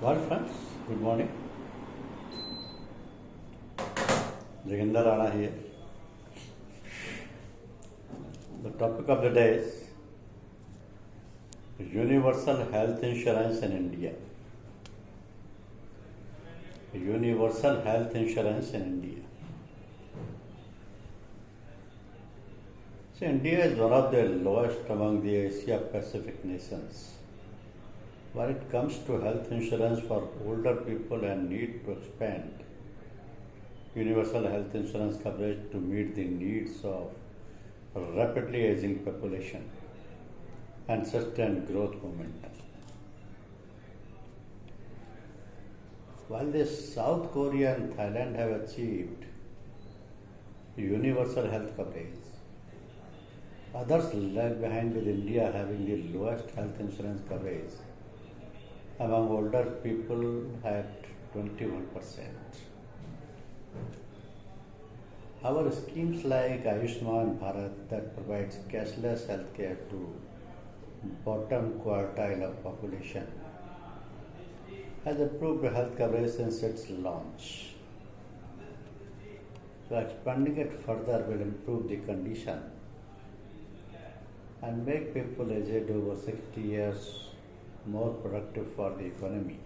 Well, friends, good morning. Joginder Rana here. The topic of the day is Universal Health Insurance in India. Universal Health Insurance in India. So, India is one of the lowest among the Asia Pacific nations. When it comes to health insurance for older people and need to expand universal health insurance coverage to meet the needs of rapidly aging population and sustain growth momentum. While the South Korea and Thailand have achieved universal health coverage, others lag behind, with India having the lowest health insurance coverage among older people at 21%. Our schemes like Ayushman Bharat that provides cashless healthcare to bottom quartile of population has improved health coverage since its launch. So expanding it further will improve the condition and make people aged over 60 years more productive for the economy.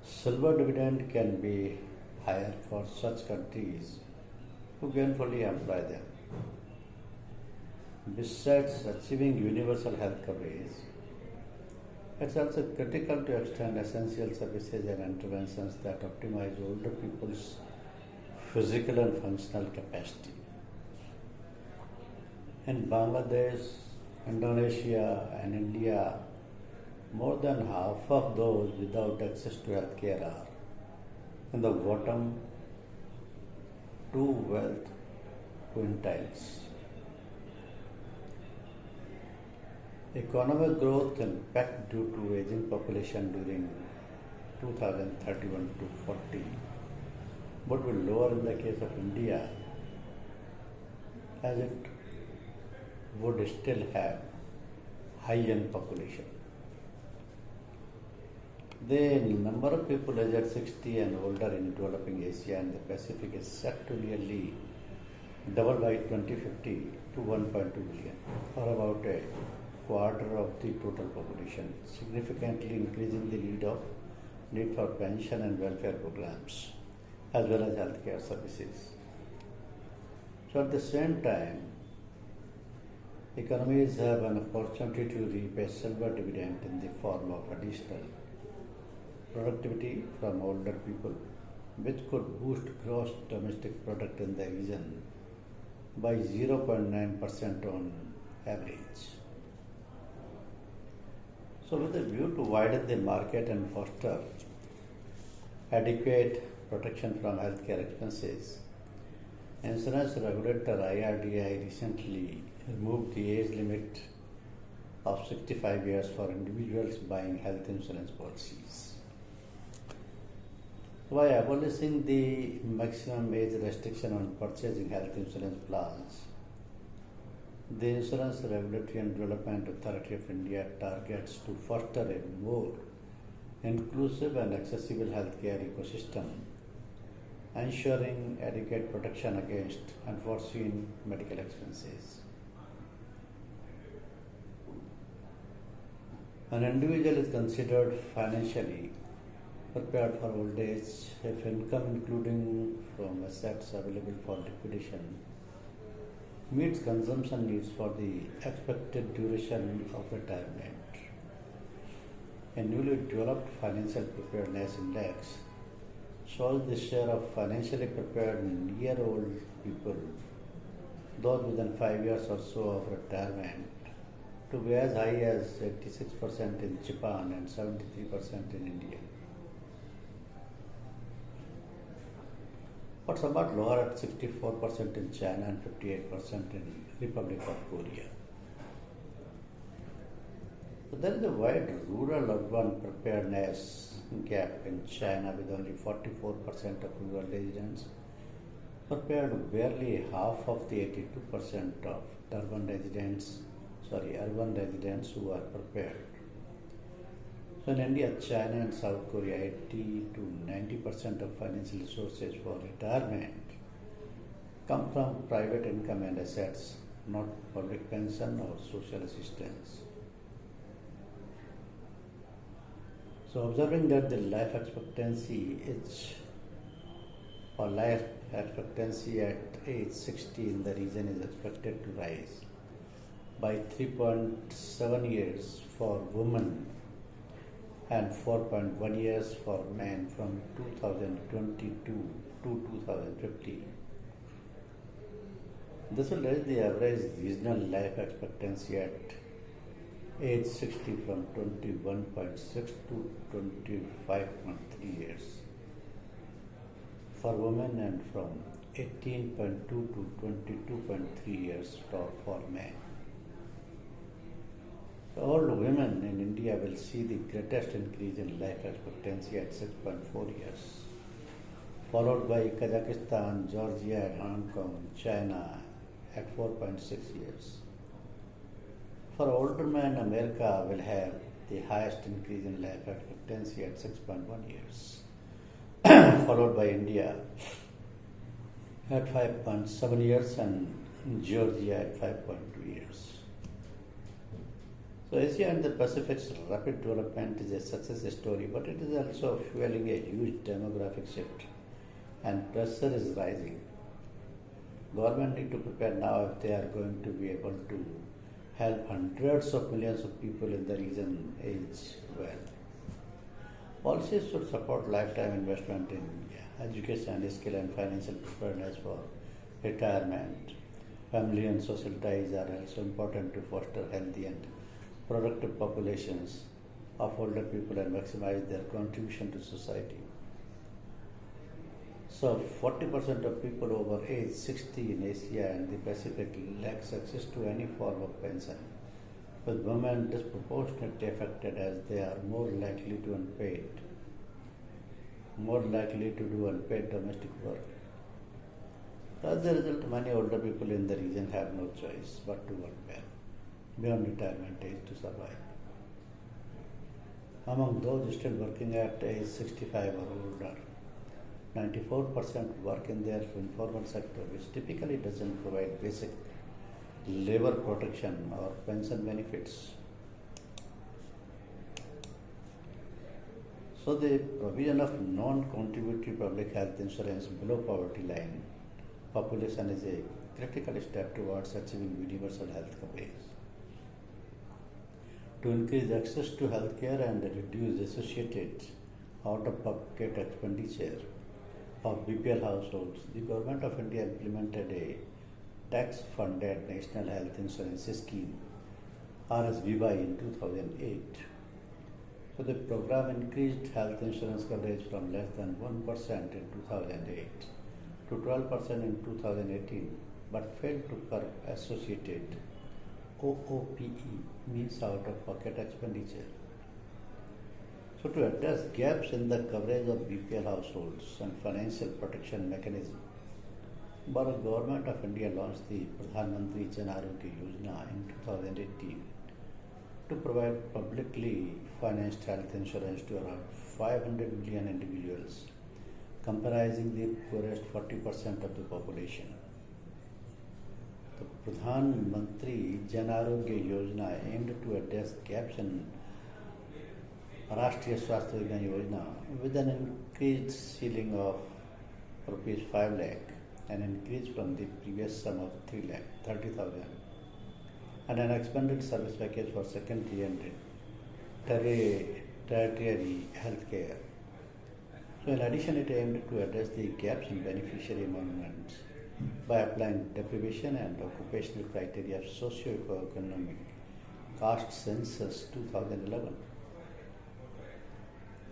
Silver dividend can be higher for such countries who gainfully employ them. Besides achieving universal health coverage, it's also critical to extend essential services and interventions that optimize older people's physical and functional capacity. In Bangladesh, Indonesia, and India, more than half of those without access to healthcare are in the bottom two wealth quintiles. Economic growth impact due to aging population during 2031 to 40 would be lower in the case of India, as it would still have high young population. The number of people aged 60 and older in developing Asia and the Pacific is set to nearly double by 2050 to 1.2 billion, or about a quarter of the total population, significantly increasing the need for pension and welfare programs as well as healthcare services. So at the same time, economies have an opportunity to reap a silver dividend in the form of additional productivity from older people, which could boost gross domestic product in the region by 0.9% on average. So, with a view to widen the market and foster adequate protection from healthcare expenses, insurance regulator IRDAI recently removed the age limit of 65 years for individuals buying health insurance policies. By abolishing the maximum age restriction on purchasing health insurance plans, the Insurance Regulatory and Development Authority of India targets to foster a more inclusive and accessible healthcare ecosystem, ensuring adequate protection against unforeseen medical expenses. An individual is considered financially prepared for old age if income, including from assets available for liquidation, meets consumption needs for the expected duration of retirement. A newly developed financial preparedness index shows the share of financially prepared near-old people, those within 5 years or so of retirement, to be as high as 86% in Japan and 73% in India, but somewhat lower at 64% in China and 58% in Republic of Korea. So there is a wide rural-urban preparedness gap in China, with only 44% of rural residents prepared, barely half of the 82% of urban residents who are prepared. So in India, China and South Korea, 80 to 90% of financial resources for retirement come from private income and assets, not public pension or social assistance. So observing that the life expectancy is or life expectancy at age 60 in the region is expected to rise by 3.7 years for women and 4.1 years for men from 2022 to 2050. This will raise the average regional life expectancy at age 60 from 21.6 to 25.3 years for women and from 18.2 to 22.3 years for men. The old women in India will see the greatest increase in life expectancy at 6.4 years, followed by Kazakhstan, Georgia, Hong Kong, China at 4.6 years. For older men, America will have the highest increase in life expectancy at 6.1 years, followed by India at 5.7 years and Georgia at 5.2 years. So Asia and the Pacific's rapid development is a success story, but it is also fueling a huge demographic shift and pressure is rising. Government need to prepare now if they are going to be able to help hundreds of millions of people in the region age well. Policies should support lifetime investment in education, skill and financial preparedness for retirement. Family and social ties are also important to foster healthy and productive populations of older people and maximize their contribution to society. So 40% of people over age 60 in Asia and the Pacific lacks access to any form of pension, with women disproportionately affected as they are more likely to do unpaid domestic work. As a result, many older people in the region have no choice but to work well beyond retirement age to survive. Among those still working at age 65 or older, 94% work in their informal sector, which typically doesn't provide basic labor protection or pension benefits. So the provision of non-contributory public health insurance below poverty line population is a critical step towards achieving universal health coverage. To increase access to healthcare and reduce associated out-of-pocket expenditure of BPL households, the Government of India implemented a tax-funded National Health Insurance Scheme, RSVY, in 2008. So the program increased health insurance coverage from less than 1% in 2008 to 12% in 2018, but failed to curb associated OOPE, means out-of-pocket expenditure. So to address gaps in the coverage of BPL households and financial protection mechanism, Bharat Government of India launched the Pradhan Mantri Jan Arogya Yojana in 2018 to provide publicly financed health insurance to around 500 million individuals, comprising the poorest 40% of the population. The Pradhan Mantri Jan Arogya Yojana aimed to address gaps in Rashtriya Swasthya Bima Yojana with an increased ceiling of rupees 5 lakh, an increase from the previous sum of 3 lakh 30,000, and an expanded service package for secondary and tertiary health care. So in addition, it aimed to address the gaps in beneficiary emoluments by applying deprivation and occupational criteria of socio-economic caste census 2011.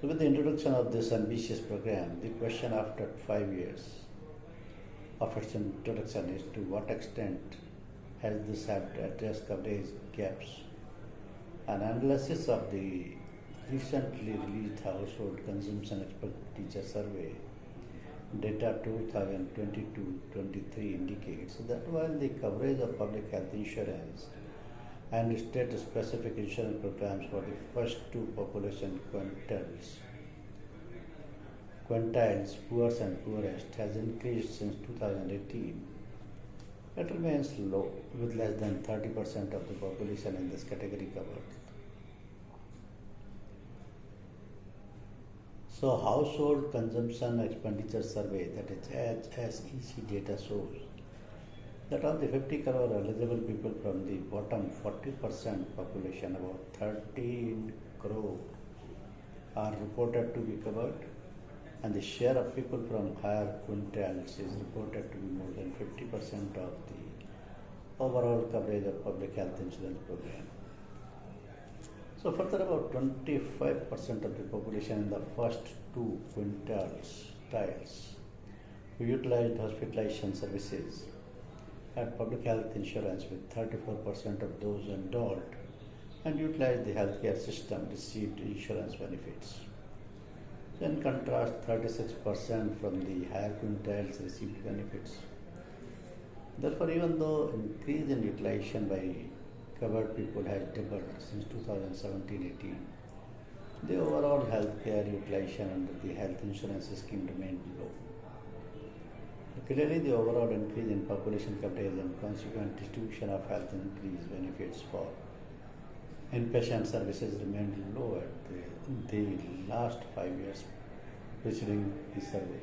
So with the introduction of this ambitious program, the question after 5 years of its introduction is to what extent has this helped address coverage gaps. An analysis of the recently released Household Consumption Expenditure Survey data 2022-23 indicates that while the coverage of public health insurance and state-specific insurance programs for the first two population quintiles, poorest and poorest, has increased since 2018. It remains low, with less than 30% of the population in this category covered. So, Household Consumption Expenditure Survey, that is HSEC data shows that of the 50 crore eligible people from the bottom 40% population, about 13 crore are reported to be covered, and the share of people from higher quintiles is reported to be more than 50% of the overall coverage of public health insurance program. So further, about 25% of the population in the first two quintiles who utilized hospitalization services had public health insurance, with 34% of those enrolled and utilized the healthcare system received insurance benefits. In contrast, 36% from the higher quintiles received benefits. Therefore, even though increase in utilization by covered people has doubled since 2017-18, the overall healthcare utilization under the health insurance scheme remained low. Clearly, the overall increase in population coverage and consequent distribution of health increase benefits for inpatient services remained low at the last 5 years preceding the survey.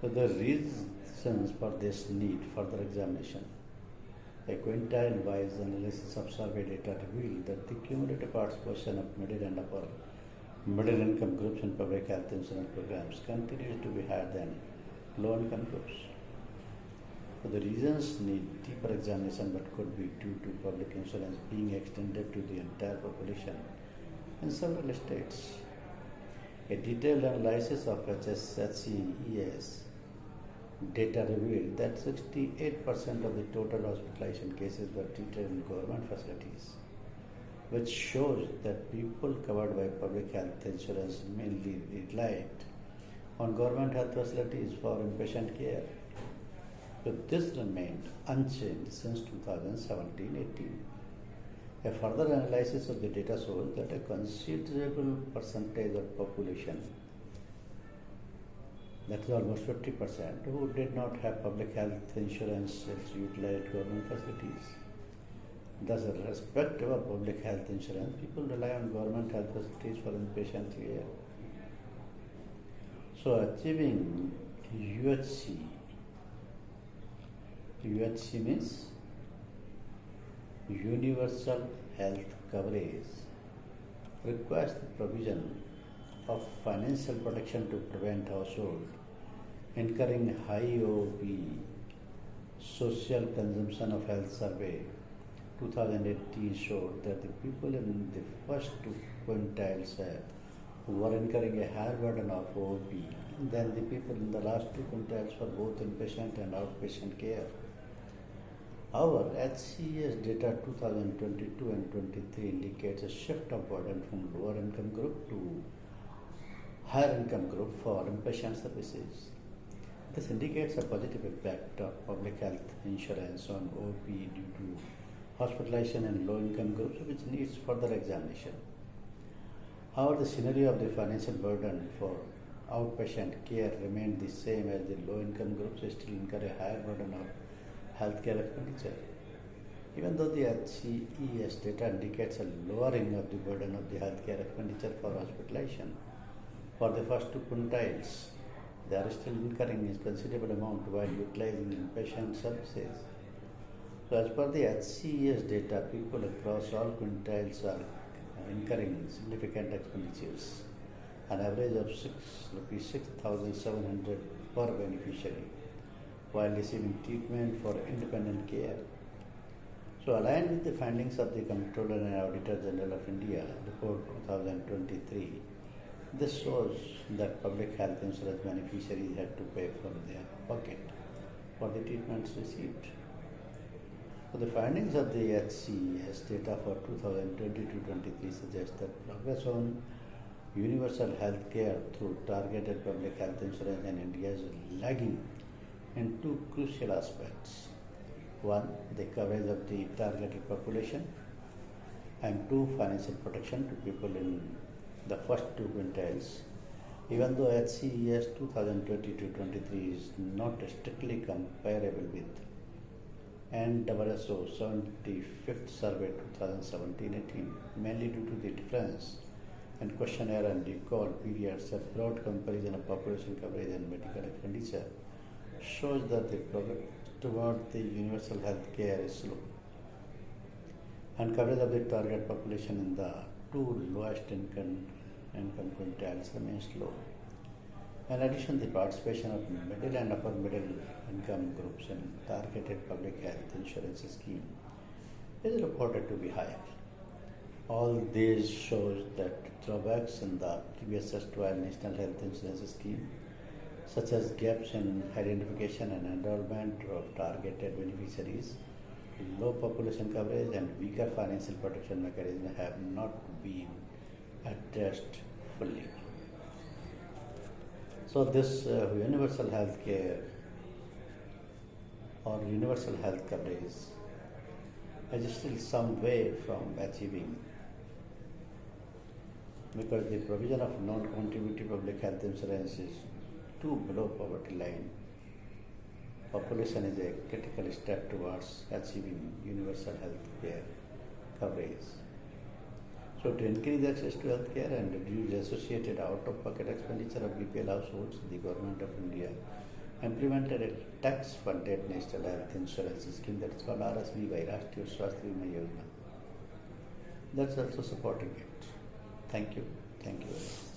So the reasons for this need further examination. A quintile-wise analysis of survey data revealed that the cumulative participation of middle and upper middle income groups in public health insurance programs continues to be higher than low income groups. So the reasons need deeper examination, but could be due to public insurance being extended to the entire population in several states. A detailed analysis of HSCES data revealed that 68% of the total hospitalization cases were treated in government facilities, which shows that people covered by public health insurance mainly relied on government health facilities for inpatient care. But this remained unchanged since 2017-18. A further analysis of the data shows that a considerable percentage of population, that is almost 50%, who did not have public health insurance utilized government facilities. Thus, irrespective of public health insurance, people rely on government health facilities for inpatient care. So, achieving UHC means universal health coverage, requires the provision of financial protection to prevent household incurring high OP. Social Consumption of Health Survey 2018 showed that the people in the first two quintiles were incurring a higher burden of OP than the people in the last two quintiles for both inpatient and outpatient care. However, HCES data 2022 and 23 indicates a shift of burden from lower income group to higher income group for inpatient services. This indicates a positive impact of public health insurance on OP due to hospitalization in low income groups, which needs further examination. However, the scenario of the financial burden for outpatient care remained the same, as the low income groups still incur a higher burden of healthcare expenditure. Even though the HCES data indicates a lowering of the burden of the healthcare expenditure for hospitalization for the first two quintiles, they are still incurring a considerable amount while utilizing inpatient services. So, as per the HCES data, people across all quintiles are incurring significant expenditures, an average of rupees 6,700 per beneficiary, while receiving treatment for independent care. So, aligned with the findings of the Comptroller and Auditor General of India, Report 2023, this shows that public health insurance beneficiaries had to pay from their pocket for the treatments received. So, the findings of the HCES data for 2022-23 suggest that progress on universal health care through targeted public health insurance in India is lagging in two crucial aspects. One, the coverage of the targeted population, and two, financial protection to people in the first two quintiles. Even though HCES 2022-23 is not strictly comparable with NSSO 75th Survey 2017-18, mainly due to the difference in questionnaire and recall periods, a broad comparison of population coverage and medical expenditure shows that the progress toward the universal health care is slow, and coverage of the target population in the two lowest income quintiles remains low. In addition, the participation of middle and upper middle income groups in targeted public health insurance scheme is reported to be higher. All these shows that drawbacks in the previous erstwhile national health insurance scheme, such as gaps in identification and enrollment of targeted beneficiaries, low population coverage, and weaker financial protection mechanisms, have not been addressed fully. So this universal health care or universal health coverage is still some way from achieving, because the provision of non-contributory public health insurance is too below poverty line. Population is a critical step towards achieving universal health care coverage. So to increase access to health care and reduce associated out-of-pocket expenditure of BPL households, the Government of India implemented a tax-funded national health insurance scheme that is called RSBY, Rashtriya Swasthya Bima Yojana. That's also supporting it. Thank you. Thank you very much.